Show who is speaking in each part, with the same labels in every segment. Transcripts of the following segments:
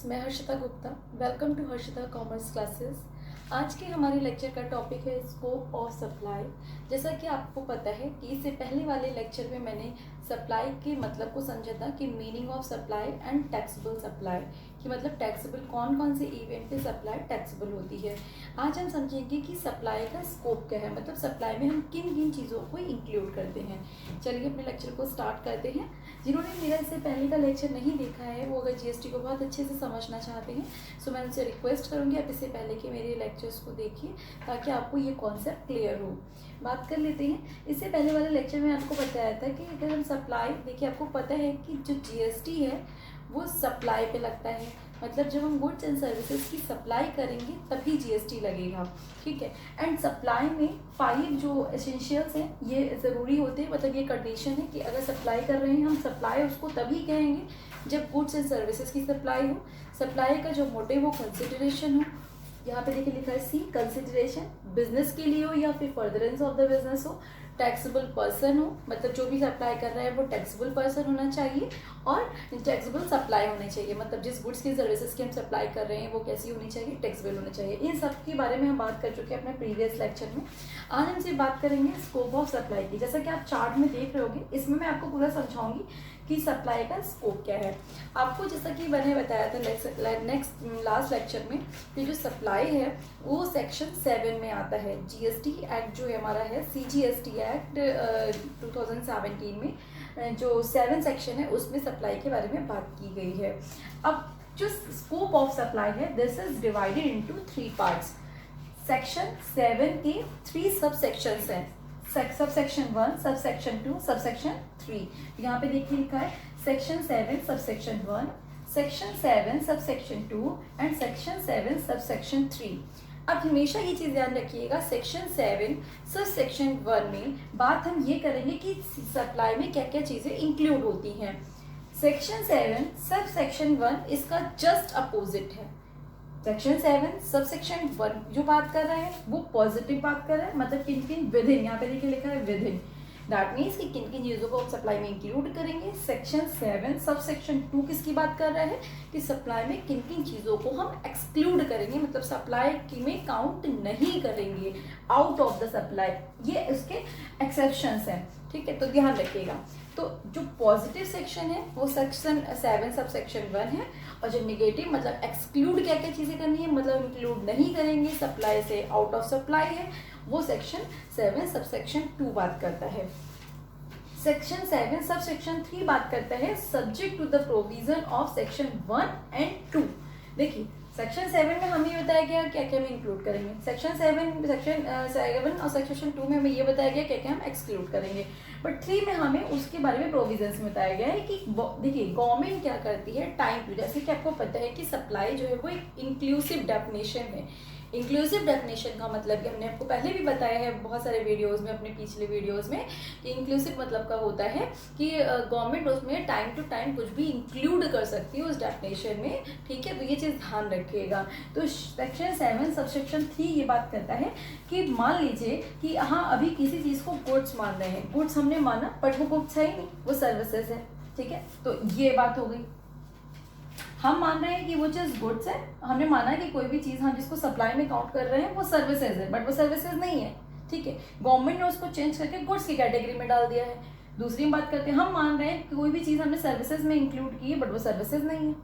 Speaker 1: मैं Harshita Gupta. Welcome to Harshita commerce classes. आज के हमारे लेक्चर का टॉपिक है स्कोप ऑफ सप्लाई। जैसा कि आपको पता है कि इससे पहले वाले लेक्चर में मैंने सप्लाई के मतलब को समझा था कि meaning of supply and taxable supply, कि मतलब टैक्सेबल कौन कौन से इवेंट पे सप्लाई टैक्सेबल होती है। आज हम समझेंगे कि सप्लाई का स्कोप क्या है, मतलब सप्लाई में हम किन किन चीज़ों को इंक्लूड करते हैं। चलिए अपने लेक्चर को स्टार्ट करते हैं। जिन्होंने मेरा इससे पहले का लेक्चर नहीं देखा है वो अगर जीएसटी को बहुत अच्छे से समझना चाहते हैं सो मैं उनसे रिक्वेस्ट करूँगी आप इससे पहले कि मेरे लेक्चर्स को देखिए ताकि आपको ये कॉन्सेप्ट क्लियर हो। बात कर लेते हैं। इससे पहले वाले लेक्चर में आपको बताया था कि अगर हम सप्लाई, देखिए आपको पता है कि जो जीएसटी है वो सप्लाई पे लगता है, मतलब जब हम गुड्स एंड सर्विसेज की सप्लाई करेंगे तभी जीएसटी लगेगा, ठीक है। एंड सप्लाई में 5 जो एसेंशियल्स हैं ये ज़रूरी होते हैं, मतलब ये कंडीशन है कि अगर सप्लाई कर रहे हैं हम सप्लाई उसको तभी कहेंगे जब गुड्स एंड सर्विसेज की सप्लाई हो। सप्लाई का जो मोटिव हो कंसिडरेशन हो, यहाँ पे देखिए लिखा है सी कंसिडरेशन, बिजनेस के लिए हो या फिर फर्दरेंस ऑफ द बिजनेस हो, टैक्सेबल पर्सन हो, मतलब जो भी सप्लाई कर रहा है वो टैक्सेबल पर्सन होना चाहिए, और टैक्सेबल सप्लाई होनी चाहिए, मतलब जिस गुड्स की सर्विसेज की हम सप्लाई कर रहे हैं वो कैसी होनी चाहिए, टैक्सेबल होनी चाहिए। इन सब के बारे में हम बात कर चुके हैं अपने प्रीवियस लेक्चर में। आज हमसे बात करेंगे स्कोप ऑफ सप्लाई की। जैसा कि आप चार्ट में देख रहे होगे, इसमें मैं आपको पूरा समझाऊंगी कि सप्लाई का स्कोप क्या है। आपको जैसा कि मैंने बताया था लास्ट लेक्चर में कि जो सप्लाई है वो सेक्शन 7 में आता है। जीएसटी एक्ट जो हमारा है, सीजीएसटी एक्ट 2017 में जो 7 सेक्शन है उसमें सप्लाई के बारे में बात की गई है। अब जो स्कोप ऑफ सप्लाई है this is divided into 3 parts. Section 7 के 3 सब सेक्शंस हैं, सब सेक्शन 1, सब सेक्शन 2, सब सेक्शन 3। यहाँ पे देखिए लिखा है section 7 sub section 1, section 7 sub section 2 and section 7 sub section 3। अब हमेशा ये चीज़ ध्यान रखिएगा, सेक्शन 7 सब सेक्शन 1 में बात हम ये करेंगे कि सप्लाई में क्या क्या चीज़ें इंक्लूड होती हैं। सेक्शन 7 सब सेक्शन 1 इसका जस्ट अपोजिट है। सेक्शन 7 सब सेक्शन 1 जो बात कर रहे हैं वो पॉजिटिव बात कर रहे हैं, मतलब किन किन विद इन, यहाँ पे देखिए लिखा है विद इन, दैट मीन्स कि किन किन चीज़ों को हम सप्लाई में इंक्लूड करेंगे। सेक्शन 7 सब सेक्शन 2 किसकी बात कर रहा है कि सप्लाई में किन किन चीज़ों को हम एक्सक्लूड करेंगे, मतलब सप्लाई की में काउंट नहीं करेंगे, आउट ऑफ द सप्लाई, ये इसके एक्सेप्शंस हैं, ठीक है। तो ध्यान रखिएगा। तो जो पॉजिटिव सेक्शन है वो सेक्शन 7 सब सेक्शन 1 है, और जो निगेटिव मतलब एक्सक्लूड क्या क्या चीज़ें करनी है, मतलब इंक्लूड नहीं करेंगे सप्लाई से, आउट ऑफ सप्लाई है, वो सेक्शन 7 सब सेक्शन 2 बात करता है। सेक्शन 7 सब सेक्शन 3 बात करता है subject to the provision of section 1 and 2। देखिए सेक्शन 7 में हमें बताया गया क्या क्या हम इंक्लूड करेंगे, सेक्शन 7 और सेक्शन 2 में हमें ये बताया गया क्या क्या हम एक्सक्लूड करेंगे, बट 3 में हमें उसके बारे में प्रोविजंस में बताया गया है कि देखिए गवर्नमेंट क्या करती है टाइम टू, जैसे कि आपको पता है कि सप्लाई जो है वो एक इंक्लूसिव डेफिनेशन है। इंक्लूसिव डेफिनेशन का मतलब कि हमने आपको पहले भी बताया है बहुत सारे वीडियोस में, अपने पिछले वीडियोस में, कि इंक्लूसिव मतलब का होता है कि गवर्नमेंट उसमें टाइम टू टाइम कुछ भी इंक्लूड कर सकती है उस डेफिनेशन में, ठीक है। तो ये चीज़ ध्यान रखिएगा। तो सेक्शन 7 सब सेक्शन 3 ये बात करता है कि मान लीजिए कि हाँ अभी किसी चीज़ को गुड्स मान रहे हैं, गुड्स हमने माना बट वो गुड्स है ही नहीं, वो सर्विसेज है, ठीक है। तो ये बात हो गई। हम मान रहे हैं कि वो चीज़ गुड्स है, हमने माना कि कोई भी चीज़ हम जिसको सप्लाई में काउंट कर रहे हैं वो सर्विसेज है, बट वो सर्विसेज नहीं है, ठीक है। गवर्नमेंट ने उसको चेंज करके गुड्स की कैटेगरी में डाल दिया है। दूसरी बात करते हैं, हम मान रहे हैं कि कोई भी चीज़ हमने सर्विसेज में इंक्लूड की है बट वो सर्विसेज नहीं है,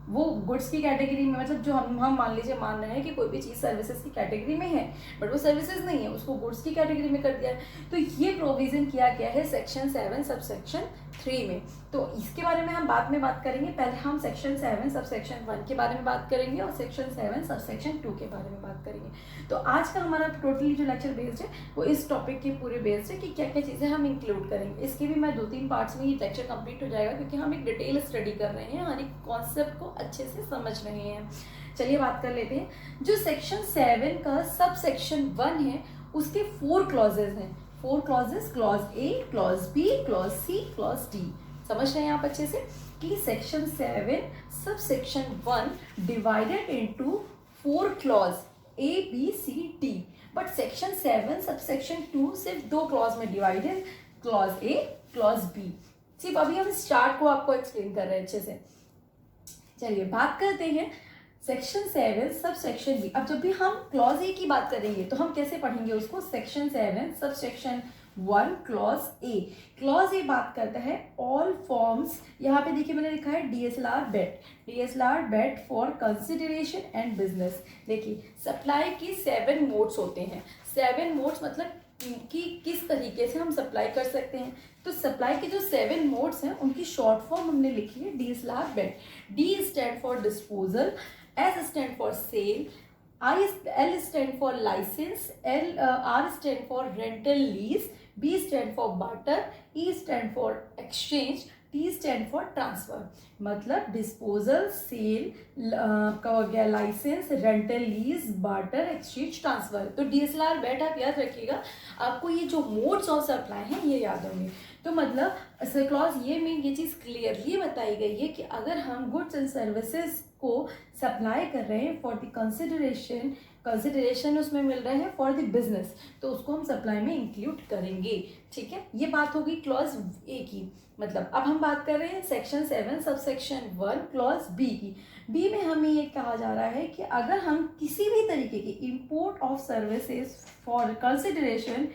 Speaker 1: वो गुड्स की कैटेगरी में, मतलब जो हम मान लीजिए मान रहे हैं कि कोई भी चीज़ सर्विसेज की कैटेगरी में है बट वो सर्विसेज नहीं है, उसको गुड्स की कैटेगरी में कर दिया है। तो ये प्रोविजन किया गया है सेक्शन 7 सब सेक्शन 3 में। तो इसके बारे में हम बाद में बात करेंगे, पहले हम सेक्शन 7 सब सेक्शन 1 के बारे में बात करेंगे और सेक्शन 7 सब सेक्शन 2 के बारे में बात करेंगे। तो आज का हमारा टोटली जो लेक्चर बेस्ड है वो इस टॉपिक के पूरे बेस्ड है कि क्या क्या चीज़ें हम इंक्लूड करेंगे। इसके भी मैं 2-3 पार्ट्स में ये लेक्चर कंप्लीट हो जाएगा, क्योंकि हम एक डिटेल स्टडी कर रहे हैं, हर एक कॉन्सेप्ट को अच्छे से समझ रहे हैं। चलिए बात कर लेते हैं। जो सेक्शन 7 का सब सेक्शन 1 है उसके 4 क्लॉजेज हैं, 4 clauses, clause A, clause B, clause C, clause D. समझ रहे हैं आप अच्छे से कि section 7 sub section 1 divided into 4 clause A B C D, but section 7 sub section 2 सिर्फ 2 क्लॉज में divided, clause A, clause B. सिर्फ अभी हम इस चार्ट को आपको एक्सप्लेन कर रहे हैं अच्छे से। चलिए बात करते हैं सेक्शन 7 सब सेक्शन बी। अब जब भी हम क्लॉज ए की बात करेंगे तो हम कैसे पढ़ेंगे उसको, section 7 sub section 1 clause A. Clause A बात करता है ऑल फॉर्म्स, यहाँ पे देखिए मैंने लिखा है DSLR BET for consideration and business. देखिए सप्लाई की 7 मोड्स होते हैं। 7 मोड्स मतलब कि किस तरीके से हम सप्लाई कर सकते हैं। तो सप्लाई के जो 7 मोड्स हैं उनकी शॉर्ट फॉर्म हमने लिखी है DSLR BET. D stand for disposal, S stand for sale, L stand for license, R stand for rental lease, B stand for barter, E stand for exchange, T stand for transfer. मतलब disposal, sale का हो गया, license, rental lease, barter, exchange, transfer. तो DSLR BET आप याद रखिएगा, आपको ये जो मोड्स ऑफ सप्लाई हैं ये याद होंगे। तो मतलब क्लॉज ये में ये चीज़ क्लियरली बताई गई है कि अगर हम गुड्स एंड सर्विसेज को सप्लाई कर रहे हैं फॉर द कंसिडरेशन उसमें मिल रहा है फॉर द बिजनेस, तो उसको हम सप्लाई में इंक्लूड करेंगे। ठीक है, ये बात होगी क्लॉज ए की। मतलब अब हम बात कर रहे हैं section 7 sub section 1 clause B की। बी में हमें ये कहा जा रहा है कि अगर हम किसी भी तरीके की import of services for consideration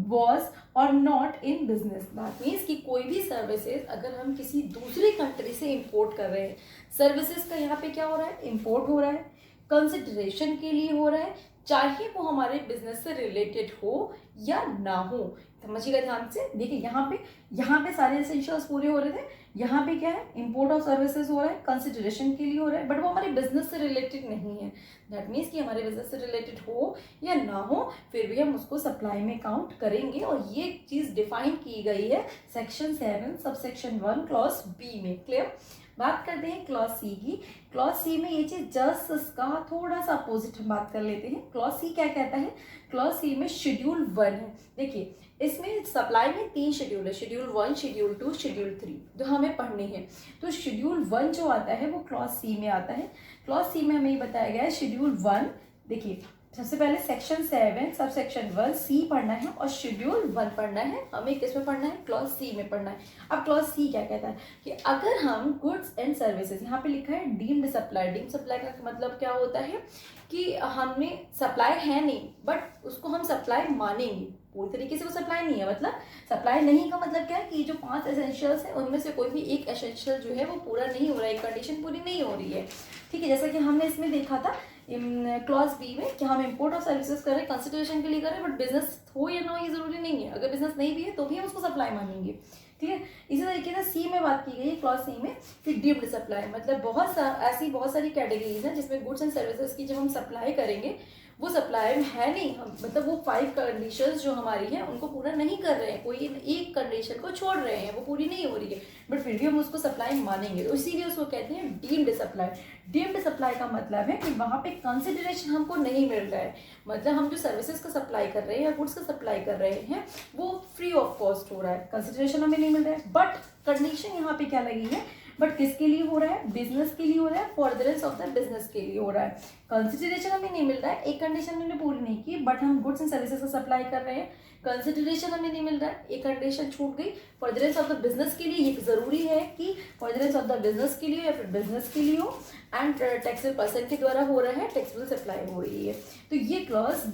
Speaker 1: was और not in business, that means कि कोई भी सर्विसेज अगर हम किसी दूसरी कंट्री से इंपोर्ट कर रहे हैं, सर्विसेज का यहाँ पे क्या हो रहा है, इंपोर्ट हो रहा है, कंसिडरेशन के लिए हो रहा है, चाहे वो हमारे बिजनेस से रिलेटेड हो या ना हो। समझिएगा ध्यान से। देखिए यहाँ पे सारे एसेंशियल्स पूरे हो रहे थे। यहाँ पे क्या है, इंपोर्ट ऑफ सर्विसेज हो रहा है, कंसिडरेशन के लिए हो रहा है, बट वो हमारे बिजनेस से रिलेटेड नहीं है। दैट मीन्स कि हमारे बिजनेस से रिलेटेड हो या ना हो, फिर भी हम उसको सप्लाई में काउंट करेंगे। और ये चीज़ डिफाइन की गई है section 7 sub section 1 clause B में। क्लियर। बात करते हैं क्लॉज सी की। क्लॉज सी में ये चीज जस्ट इसका थोड़ा सा अपोजिट हम बात कर लेते हैं। क्लॉज सी क्या कहता है, क्लॉज सी में शेड्यूल 1 है। देखिए इसमें सप्लाई में 3 शेड्यूल है, शेड्यूल 1, शेड्यूल 2, शेड्यूल 3, जो हमें पढ़नी है। तो शेड्यूल 1 जो आता है वो क्लॉज सी में आता है। क्लॉज सी में हमें ये बताया गया है शेड्यूल 1। देखिए सबसे पहले सेक्शन 7 सब सेक्शन 1 सी पढ़ना है और शेड्यूल 1 पढ़ना है। हमें किस में पढ़ना है, क्लॉज सी में पढ़ना है। अब क्लॉज सी क्या कहता है कि अगर हम गुड्स एंड सर्विसेज, यहाँ पे लिखा है डीम्ड सप्लाई। डीम्ड सप्लाई का मतलब क्या होता है कि हमने सप्लाई है नहीं बट उसको हम सप्लाई मानेंगे, पूरी तरीके से वो सप्लाई नहीं है। मतलब सप्लाई नहीं का मतलब क्या है कि जो 5 एसेंशियल्स है उनमें से कोई भी एक एसेंशियल जो है वो पूरा नहीं हो रहा है, एक कंडीशन पूरी नहीं हो रही है। ठीक है, जैसा कि हमने इसमें देखा था क्लॉज बी में कि हम इंपोर्ट ऑफ सर्विसेज कर रहे हैं, कंसिडरेशन के लिए कर रहे हैं, बट बिजनेस हो या ना हो ये जरूरी नहीं है। अगर बिजनेस नहीं भी है तो भी हम उसको सप्लाई मानेंगे। ठीक है, इसी तरीके से सी में बात की गई है क्लॉज सी में कि डीम्ड सप्लाई, मतलब ऐसी बहुत सारी कैटेगरीज हैं जिसमें गुड्स एंड सर्विसेज की जब हम सप्लाई करेंगे वो सप्लाई में है नहीं, हम मतलब वो 5 कंडीशंस जो हमारी हैं उनको पूरा नहीं कर रहे हैं, कोई एक कंडीशन को छोड़ रहे हैं, वो पूरी नहीं हो रही है, बट फिर भी हम उसको सप्लाई मानेंगे। तो इसीलिए उसको कहते हैं डीम्ड सप्लाई। डीम्ड सप्लाई का मतलब है कि वहाँ पे कंसिडरेशन हमको नहीं मिल रहा है, मतलब हम जो सर्विसेज का सप्लाई कर रहे हैं या गुड्स का सप्लाई कर रहे हैं वो फ्री ऑफ कॉस्ट हो रहा है, कंसिडरेशन हमें नहीं मिल रहा है। बट कंडीशन यहाँ पे क्या लगी है, बट किसके लिए हो रहा है, बिजनेस के लिए हो रहा है, फॉरदरेंस ऑफ द बिजनेस के लिए हो रहा है। कंसिडरेशन हमें नहीं मिल रहा है, एक कंडीशन हमने पूरी नहीं की, बट हम गुड्स एंड सर्विसेज का सप्लाई कर रहे हैं, कंसिडरेशन हमें नहीं मिल रहा है, एक कंडीशन छूट गई। फॉरदरेंस ऑफ द बिजनेस के लिए ये जरूरी है कि फॉरदरेंस ऑफ द बिजनेस के लिए या फिर बिजनेस के लिए हो, एंड टैक्सेबल पर्सन के द्वारा हो रहा है, टैक्सेबल सप्लाई हो रही है। तो ये क्लॉज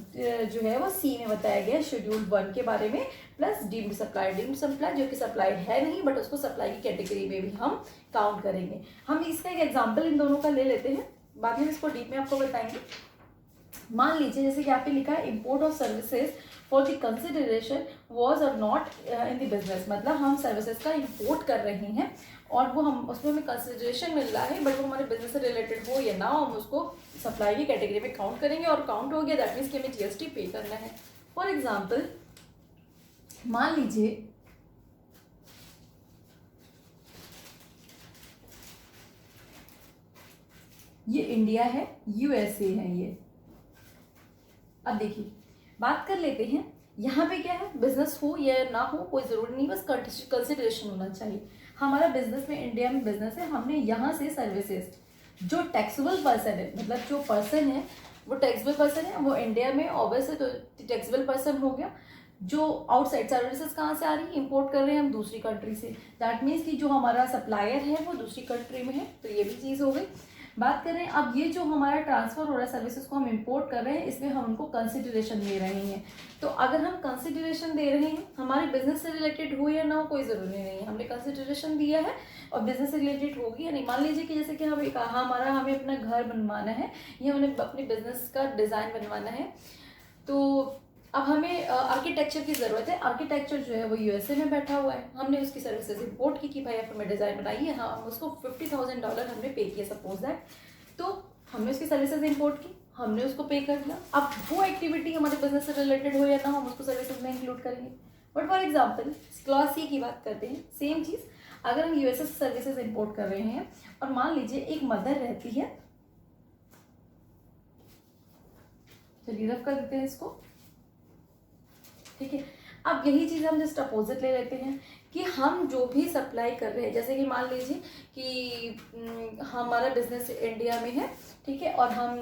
Speaker 1: जो है वो सी में बताया गया शेड्यूल 1 के बारे में, plus deemed supply. Deemed supply जो कि सप्लाई है नहीं बट उसको सप्लाई की कैटेगरी में भी हम काउंट करेंगे। हम इसका एक एग्जांपल इन दोनों का ले लेते हैं, बाद में इसको डीप में आपको बताएंगे। मान लीजिए जैसे कि यहाँ पे लिखा है import of services for the consideration was और नॉट इन द बिजनेस, मतलब हम सर्विसेज का इंपोर्ट कर रहे हैं और वो हम उसमें हमें कंसिडरेशन मिल रहा है बट वो हमारे बिजनेस से रिलेटेड हो या ना हो, हम उसको सप्लाई की कैटेगरी में काउंट करेंगे और काउंट हो गया दैट मीन्स कि हमें जीएसटी पे करना है। फॉर एग्जाम्पल मान लीजिए ये इंडिया है, यूएसए है ये। अब देखिए बात कर लेते हैं, यहाँ पे क्या है, बिजनेस हो या ना हो कोई ज़रूरी नहीं, बस कंसिडरेशन होना चाहिए। हमारा बिजनेस में इंडिया में बिजनेस है, हमने यहाँ से सर्विसेज जो टैक्सेबल पर्सन है, मतलब जो पर्सन है वो टैक्सेबल पर्सन है, वो इंडिया में ऑब्वियस है तो टैक्सेबल पर्सन हो गया। जो आउटसाइड सर्विसेज कहाँ से आ रही है, इंपोर्ट कर रहे हैं हम दूसरी कंट्री से, दैट मीन्स कि जो हमारा सप्लायर है वो दूसरी कंट्री में है, तो ये भी चीज़ हो गई। बात करें अब ये जो हमारा ट्रांसफर हो रहा है सर्विसेज को हम इंपोर्ट कर रहे हैं, इसमें हम उनको कंसिडरेशन दे रहे हैं। तो अगर हम कंसिडरेशन दे रहे हैं, हमारे बिजनेस से रिलेटेड हो या ना हो कोई ज़रूरी नहीं है, हमने कंसिडरेशन दिया है और बिजनेस से रिलेटेड होगी या नहीं। मान लीजिए कि जैसे कि हमें कहा हमें अपना घर बनवाना है या हमें अपने बिजनेस का डिज़ाइन बनवाना है, तो अब हमें आर्किटेक्चर की ज़रूरत है। आर्किटेक्चर जो है वो यूएसए में बैठा हुआ है, हमने उसकी सर्विसेज इंपोर्ट की कि भाई आप हमें डिज़ाइन बनाइए, हाँ हम उसको $50,000 हमने पे किया सपोज दैट, तो हमने उसकी सर्विसेज इंपोर्ट की, हमने उसको पे कर दिया। अब वो एक्टिविटी हमारे बिजनेस से रिलेटेड हो या ना, हम उसको सर्विसेज में इंक्लूड करेंगे। But for example clause C की बात करते हैं, सेम चीज़, अगर हम यूएसए से सर्विसेज इंपोर्ट कर रहे हैं और मान लीजिए एक मदर रहती है, चलिए रफ कर देते हैं इसको, ठीक है। अब यही चीज़ हम जस्ट अपोजिट ले लेते हैं कि हम जो भी सप्लाई कर रहे हैं, जैसे कि मान लीजिए कि हमारा बिजनेस इंडिया में है, ठीक है, और हम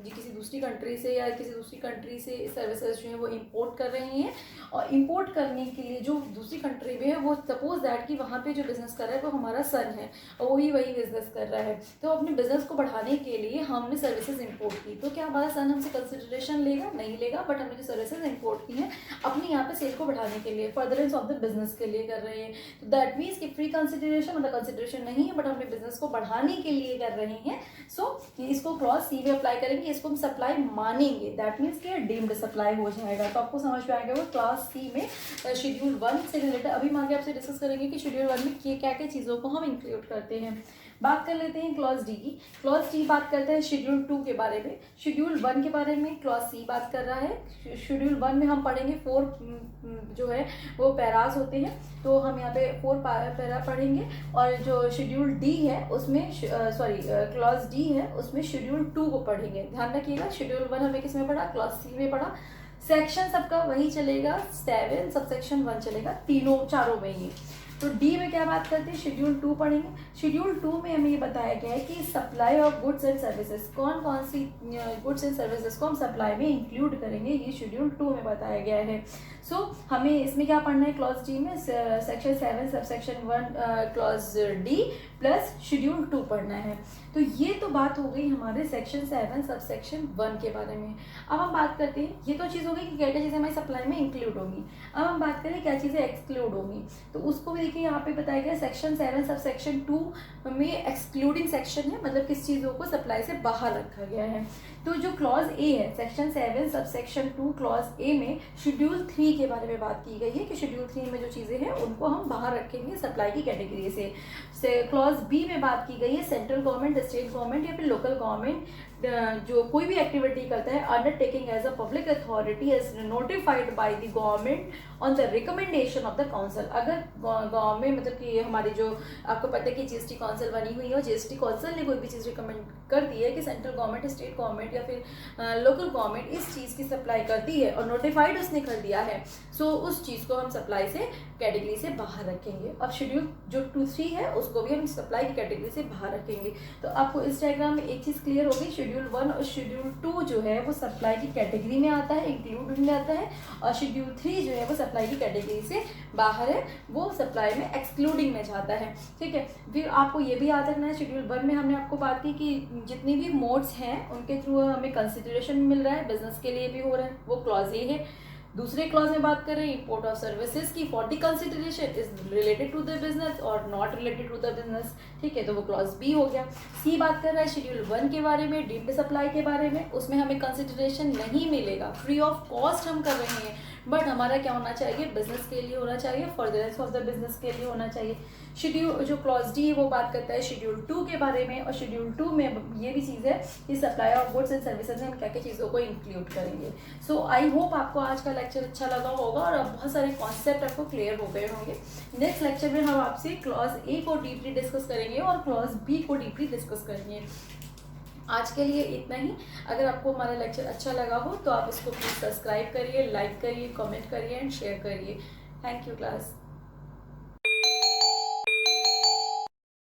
Speaker 1: किसी दूसरी कंट्री से या किसी दूसरी कंट्री से सर्विसेज जो है वो इंपोर्ट कर रहे हैं, और इंपोर्ट करने के लिए जो दूसरी कंट्री में है वो सपोज दैट कि वहाँ पे जो बिज़नेस कर रहा है वो हमारा सन है और वही बिज़नेस कर रहा है, तो अपने बिज़नेस को बढ़ाने के लिए हमने सर्विसेज इंपोर्ट की, तो क्या हमारा सन हमसे कंसिडरेशन लेगा? नहीं लेगा। बट हमने जो सर्विसेज इंपोर्ट की हैं अपनी यहाँ पे सेल को बढ़ाने के लिए, फर्दरेंस ऑफ द बिजनेस के लिए कर रहे हैं, तो दैट मीन्स कि फ्री कंसिडरेशन मतलब कंसिडरेशन नहीं है, बट हमने बिजनेस को बढ़ाने के लिए कर रहे हैं। सो इसको क्लॉज सी में अप्लाई करेंगे, इसको हम सप्लाई मानेंगे, दैट मीन्स कि डीम्ड सप्लाई हो जाएगा। तो आपको समझ में आएगा वो क्लॉज सी में शेड्यूल 1 से रिलेटेड। अभी हम आगे आपसे डिस्कस करेंगे कि शेड्यूल 1 में क्या क्या चीज़ों को हम इंक्लूड करते हैं। बात कर लेते हैं क्लॉज डी की। क्लॉज डी बात करते हैं शेड्यूल 2 के बारे में, शेड्यूल 1 के बारे में क्लॉज सी बात कर रहा है। शेड्यूल 1 में हम पढ़ेंगे 4 जो है वो पैराज होते हैं, तो हम यहाँ पे 4 पैरा पढ़ेंगे, और जो शेड्यूल डी है उसमें क्लॉज डी है उसमें शेड्यूल 2 को पढ़ेंगे। ध्यान रखिएगा, शेड्यूल 1 हमें किस में पढ़ा? क्लॉज सी में पढ़ा। सेक्शन सबका वही चलेगा, 7 सबसेक्शन 1 चलेगा, चारों में ही। तो डी में क्या बात करते हैं? शेड्यूल 2 पढ़ेंगे। शेड्यूल 2 में हमें ये बताया गया है कि supply of goods and services, कौन कौन सी गुड्स एंड सर्विसेज को हम सप्लाई में इंक्लूड करेंगे, ये शेड्यूल 2 में बताया गया है। सो हमें इसमें क्या पढ़ना है? क्लॉज डी में section 7 subsection 1 clause D plus schedule 2 पढ़ना है। तो ये तो बात हो गई हमारे सेक्शन 7 सबसेक्शन 1 के बारे में। अब हम बात करते हैं, ये तो चीज़ हो गई कि क्या क्या चीज़ें हमारी सप्लाई में इंक्लूड होंगी। अब हम बात करें क्या चीज़ें एक्सक्लूड होंगी, तो उसको भी देखिए यहाँ पे बताया गया सेक्शन 7 सबसेक्शन 2 में एक्सक्लूडिंग सेक्शन है, मतलब किस चीज़ों को सप्लाई से बाहर रखा गया है। तो जो क्लॉज ए है सेक्शन 7 सबसेक्शन 2 क्लॉज ए में शेड्यूल 3 के बारे में बात की गई है कि शेड्यूल 3 में जो चीज़ें हैं उनको हम बाहर रखेंगे सप्लाई की कैटेगरी से। क्लॉज बी में बात की गई है सेंट्रल गवर्नमेंट, स्टेट गवर्नमेंट या फिर लोकल गवर्नमेंट जो कोई भी एक्टिविटी करता है undertaking as a public authority as notified by the government on the recommendation of the council. अगर गवर्नमेंट मतलब कि हमारी जो आपको पता है कि जीएसटी काउंसिल बनी हुई है और जीएसटी काउंसिल ने कोई भी चीज़ रिकमेंड कर दी है कि सेंट्रल गवर्नमेंट, स्टेट गवर्नमेंट या फिर लोकल गवर्नमेंट इस चीज़ की सप्लाई करती है और नोटिफाइड उसने कर दिया है, सो उस चीज़ को हम सप्लाई से कैटेगरी से बाहर रखेंगे। अब शेड्यूल जो 2-3 है उसको भी हम सप्लाई की कैटेगरी से बाहर रखेंगे। तो आपको इस डायग्राम में एक चीज़ क्लियर होगी, शेड्यूल 1 और शेड्यूल 2 जो है वो सप्लाई की कैटेगरी में आता है, इंक्लूड में आता है, और शेड्यूल 3 जो है वो सप्लाई की कैटेगरी से बाहर है, वो सप्लाई में एक्सक्लूडिंग में जाता है। ठीक है, फिर आपको ये भी याद रखना है शेड्यूल 1 में हमने आपको बात की कि जितनी भी मोड्स हैं उनके थ्रू हमें कंसिडरेशन मिल रहा है, बिजनेस के लिए भी हो रहा है, वो क्लॉज ए है। दूसरे क्लॉज में बात करें इंपोर्ट ऑफ सर्विसेज की, for the consideration is related to the business और not related to the business, ठीक है, तो वो क्लॉज बी हो गया। सी बात कर रहा है शेड्यूल 1 के बारे में, डीम्ड सप्लाई के बारे में, उसमें हमें कंसिडरेशन नहीं मिलेगा, फ्री ऑफ कॉस्ट हम कर रहे हैं, बट हमारा क्या होना चाहिए? बिजनेस के लिए होना चाहिए, फर्दरेंस ऑफ द बिजनेस के लिए होना चाहिए। शेड्यूल जो क्लॉज डी वो बात करता है शेड्यूल 2 के बारे में, और शेड्यूल 2 में ये भी चीज़ है कि supply of goods and services में हम क्या क्या चीज़ों को इंक्लूड करेंगे। सो आई होप आपको आज का लेक्चर अच्छा लगा होगा और अब बहुत सारे कॉन्सेप्ट आपको क्लियर हो गए होंगे। नेक्स्ट लेक्चर में हम आपसे क्लॉज ए को डीपली डिस्कस करेंगे और क्लॉज बी को डीपली डिस्कस करेंगे। आज के लिए इतना ही। अगर आपको हमारा लेक्चर अच्छा लगा हो तो आप इसको प्लीज़ सब्सक्राइब करिए, लाइक करिए, कमेंट करिए एंड शेयर करिए। Thank you class.